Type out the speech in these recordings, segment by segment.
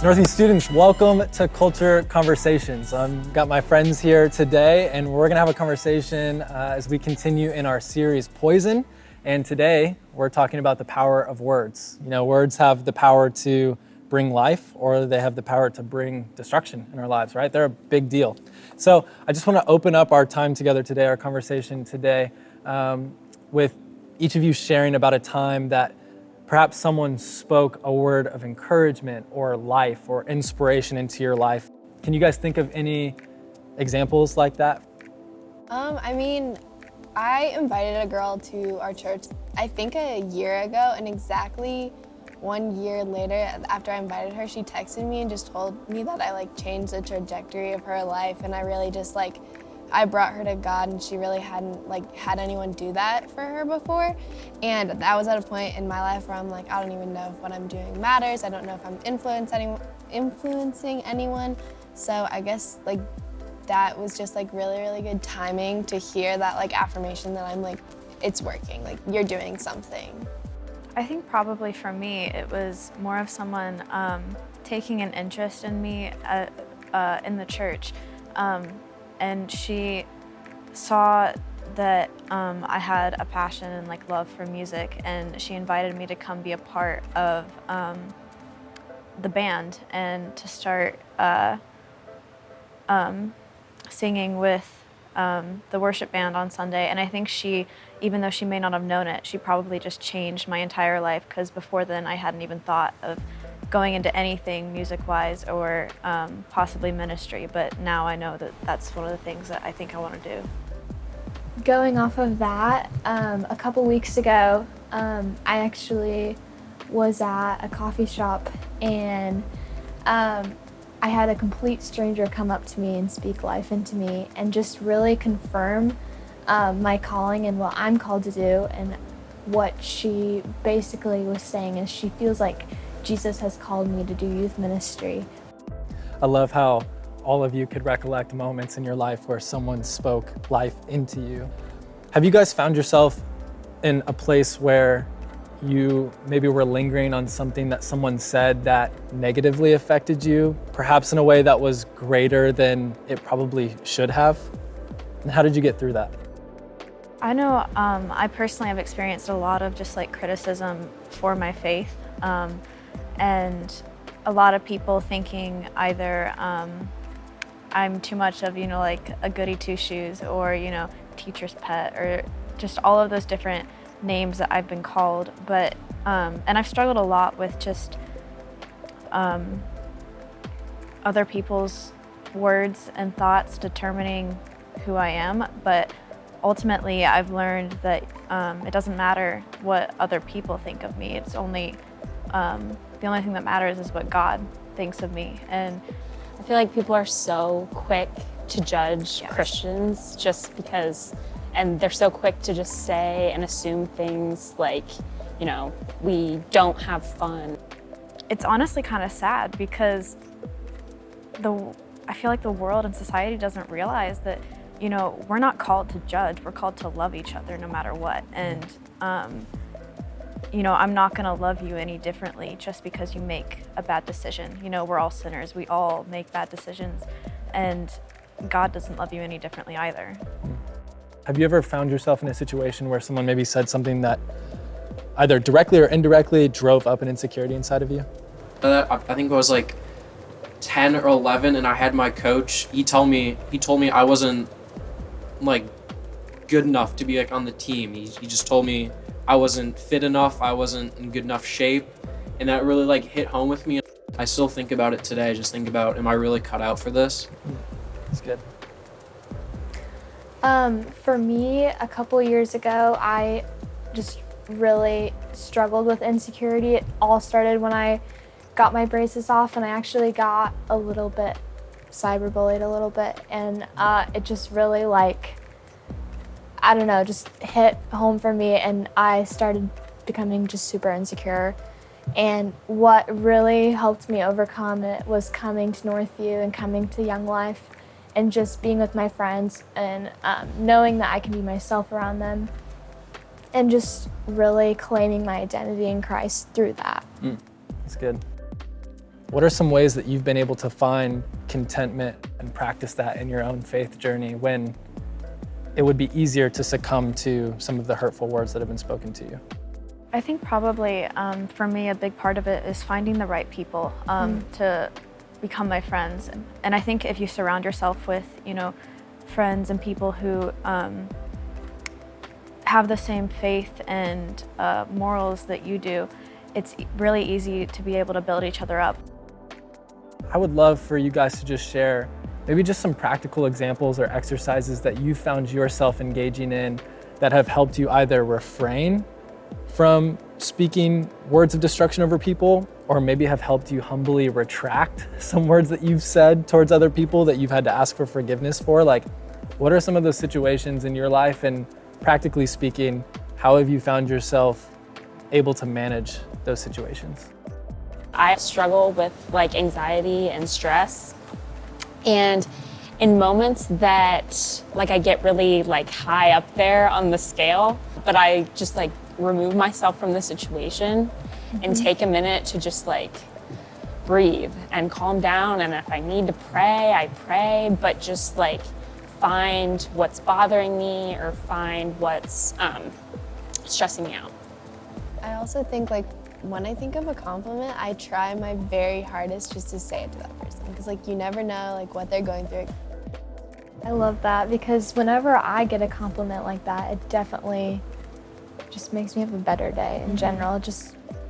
Northview students, welcome to Culture Conversations. I've got my friends here today, and we're gonna have a conversation as we continue in our series, Poison. And today, we're talking about the power of words. You know, words have the power to bring life, or they have the power to bring destruction in our lives, right? They're a big deal. So I just wanna open up our time together today, our conversation today, with each of you sharing about a time that perhaps someone spoke a word of encouragement or life or inspiration into your life. Can you guys think of any examples like that? I invited a girl to our church, I think a year ago, and exactly 1 year later, after I invited her, she texted me and just told me that I changed the trajectory of her life, and I really just I brought her to God, and she really hadn't had anyone do that for her before. And that was at a point in my life where I'm I don't even know if what I'm doing matters. I don't know if I'm influencing anyone. So I guess that was just really, really good timing to hear that affirmation that I'm it's working, you're doing something. I think probably for me, it was more of someone taking an interest in me in the church. And she saw that I had a passion and love for music, and she invited me to come be a part of the band and to start singing with the worship band on Sunday. And I think she, even though she may not have known it, she probably just changed my entire life, because before then I hadn't even thought of going into anything music-wise or possibly ministry, but now I know that that's one of the things that I think I want to do. Going off of that, a couple weeks ago, I actually was at a coffee shop, and I had a complete stranger come up to me and speak life into me and just really confirm my calling and what I'm called to do. And what she basically was saying is she feels like Jesus has called me to do youth ministry. I love how all of you could recollect moments in your life where someone spoke life into you. Have you guys found yourself in a place where you maybe were lingering on something that someone said that negatively affected you, perhaps in a way that was greater than it probably should have? And how did you get through that? I know I personally have experienced a lot of just criticism for my faith. And a lot of people thinking either I'm too much of, a goody two-shoes, or, teacher's pet, or just all of those different names that I've been called. But, and I've struggled a lot with just other people's words and thoughts determining who I am. But ultimately, I've learned that it doesn't matter what other people think of me. It's only the only thing that matters is what God thinks of me. And I feel like people are so quick to judge Yes. Christians just because, and they're so quick to just say and assume things we don't have fun. it's honestly kind of sad, because I feel like the world and society doesn't realize that, we're not called to judge, we're called to love each other no matter what. And I'm not gonna love you any differently just because you make a bad decision. We're all sinners, we all make bad decisions, and God doesn't love you any differently either. Have you ever found yourself in a situation where someone maybe said something that either directly or indirectly drove up an insecurity inside of you? I think I was 10 or 11, and I had my coach. He told me I wasn't good enough to be on the team. He just told me I wasn't fit enough, I wasn't in good enough shape, and that really hit home with me. I still think about it today. I just think about, am I really cut out for this? That's good. For me, a couple years ago, I just really struggled with insecurity. It all started when I got my braces off, and I actually got a little bit cyberbullied a little bit, and it just really just hit home for me, and I started becoming just super insecure. And what really helped me overcome it was coming to Northview and coming to Young Life and just being with my friends and knowing that I can be myself around them and just really claiming my identity in Christ through that. That's good. what are some ways that you've been able to find contentment and practice that in your own faith journey when it would be easier to succumb to some of the hurtful words that have been spoken to you? I think probably for me a big part of it is finding the right people to become my friends. And I think if you surround yourself with, friends and people who have the same faith and morals that you do, it's really easy to be able to build each other up. I would love for you guys to just share maybe just some practical examples or exercises that you found yourself engaging in that have helped you either refrain from speaking words of destruction over people, or maybe have helped you humbly retract some words that you've said towards other people that you've had to ask for forgiveness for. Like, what are some of those situations in your life, and practically speaking, how have you found yourself able to manage those situations? I struggle with anxiety and stress, and in moments that I get really high up there on the scale, but I just remove myself from the situation and take a minute to just breathe and calm down. And if I need to pray, I pray, but just find what's bothering me or find what's stressing me out. I also think when I think of a compliment, I try my very hardest just to say it to that person, because you never know what they're going through. I love that, because whenever I get a compliment like that, it definitely just makes me have a better day in general.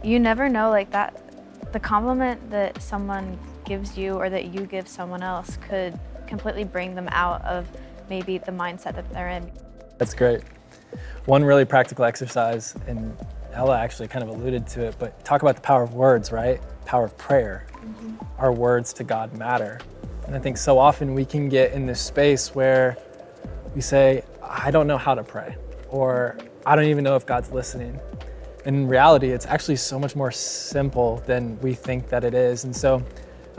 You never know that the compliment that someone gives you or that you give someone else could completely bring them out of maybe the mindset that they're in. That's great. One really practical exercise, and Ella actually kind of alluded to it, but talk about the power of words, right? Power of prayer. Our words to God matter. And I think so often we can get in this space where we say, I don't know how to pray, or I don't even know if God's listening. In reality, it's actually so much more simple than we think that it is. And so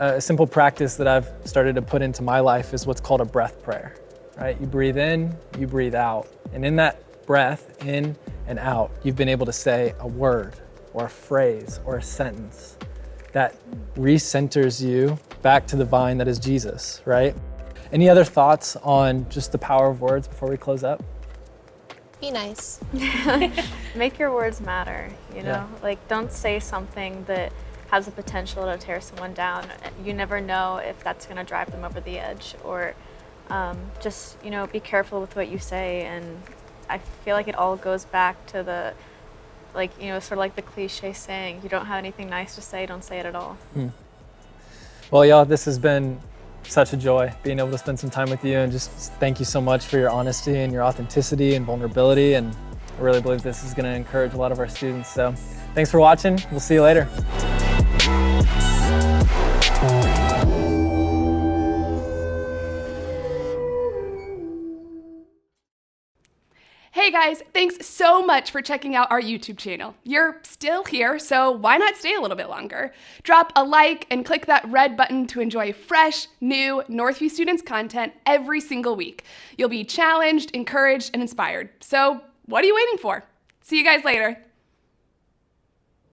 a simple practice that I've started to put into my life is what's called a breath prayer, right? You breathe in, you breathe out. And in that breath, in and out, you've been able to say a word or a phrase or a sentence that recenters you back to the vine that is Jesus, right? Any other thoughts on just the power of words before we close up? Be nice. Make your words matter, Yeah. Don't say something that has the potential to tear someone down. You never know if that's gonna drive them over the edge, or just, be careful with what you say. And I feel like it all goes back to the, the cliche saying, you don't have anything nice to say, don't say it at all. Well, y'all, this has been such a joy being able to spend some time with you, and just thank you so much for your honesty and your authenticity and vulnerability. And I really believe this is going to encourage a lot of our students. So thanks for watching. We'll see you later. Hey guys, thanks so much for checking out our YouTube channel. You're still here, so why not stay a little bit longer? Drop a like and click that red button to enjoy fresh, new Northview Students content every single week. You'll be challenged, encouraged, and inspired. So what are you waiting for? See you guys later.